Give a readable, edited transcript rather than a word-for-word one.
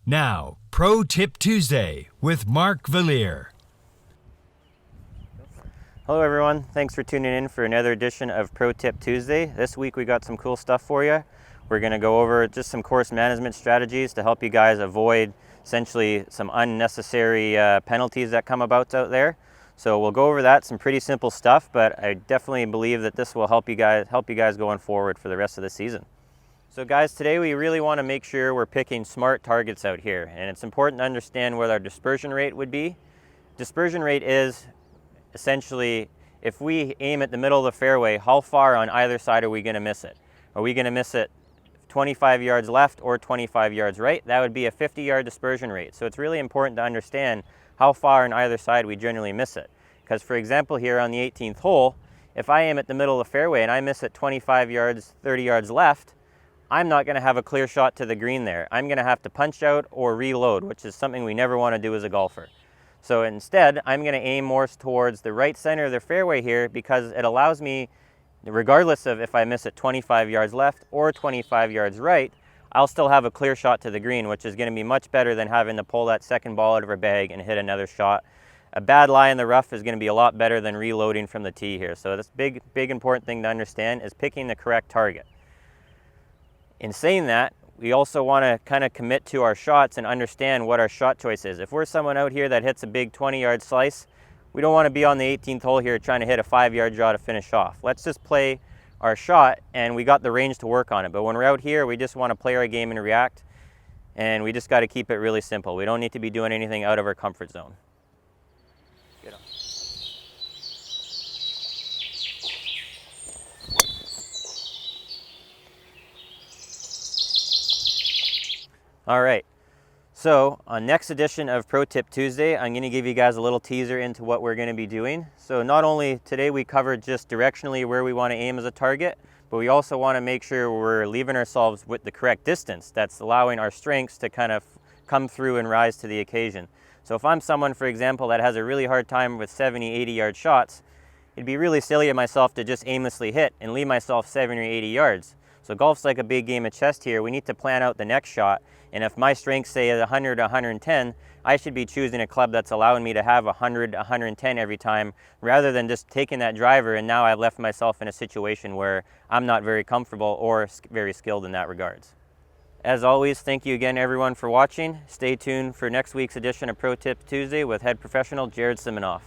Now, Pro Tip Tuesday with Mark Valliere. Hello everyone, thanks for tuning in for another edition of Pro Tip Tuesday. This week we got some cool stuff for you. We're going to go over just some course management strategies to help you guys avoid essentially some unnecessary penalties that come about out there. So we'll go over that, some pretty simple stuff, but I definitely believe that this will help you guys going forward for the rest of the season. So guys, today we really want to make sure we're picking smart targets out here, and it's important to understand what our dispersion rate would be. Dispersion rate is essentially, if we aim at the middle of the fairway, how far on either side are we going to miss it? Are we going to miss it 25 yards left or 25 yards right? That would be a 50-yard dispersion rate. So it's really important to understand how far on either side we generally miss it. Because for example, here on the 18th hole, if I aim at the middle of the fairway and I miss it 25 yards, 30 yards left, I'm not going to have a clear shot to the green there. I'm going to have to punch out or reload, which is something we never want to do as a golfer. So instead, I'm going to aim more towards the right center of the fairway here because it allows me, regardless of if I miss it 25 yards left or 25 yards right, I'll still have a clear shot to the green, which is going to be much better than having to pull that second ball out of our bag and hit another shot. A bad lie in the rough is going to be a lot better than reloading from the tee here. So this big important thing to understand is picking the correct target. In saying that, we also want to kind of commit to our shots and understand what our shot choice is. If we're someone out here that hits a big 20-yard slice, we don't want to be on the 18th hole here trying to hit a 5-yard draw to finish off. Let's just play our shot, and we got the range to work on it. But when we're out here, we just want to play our game and react, and we just got to keep it really simple. We don't need to be doing anything out of our comfort zone. Get on. All right, so on next edition of Pro Tip Tuesday, I'm going to give you guys a little teaser into what we're going to be doing. So not only today we covered just directionally where we want to aim as a target, but we also want to make sure we're leaving ourselves with the correct distance that's allowing our strengths to kind of come through and rise to the occasion. So if I'm someone, for example, that has a really hard time with 70, 80-yard shots, it'd be really silly of myself to just aimlessly hit and leave myself 70 or 80 yards. So golf's like a big game of chess here. We need to plan out the next shot. And if my strengths say at 100 to 110, I should be choosing a club that's allowing me to have 100 to 110 every time, rather than just taking that driver and now I've left myself in a situation where I'm not very comfortable or very skilled in that regards. As always, thank you again everyone for watching. Stay tuned for next week's edition of Pro Tip Tuesday with head professional Jared Siminoff.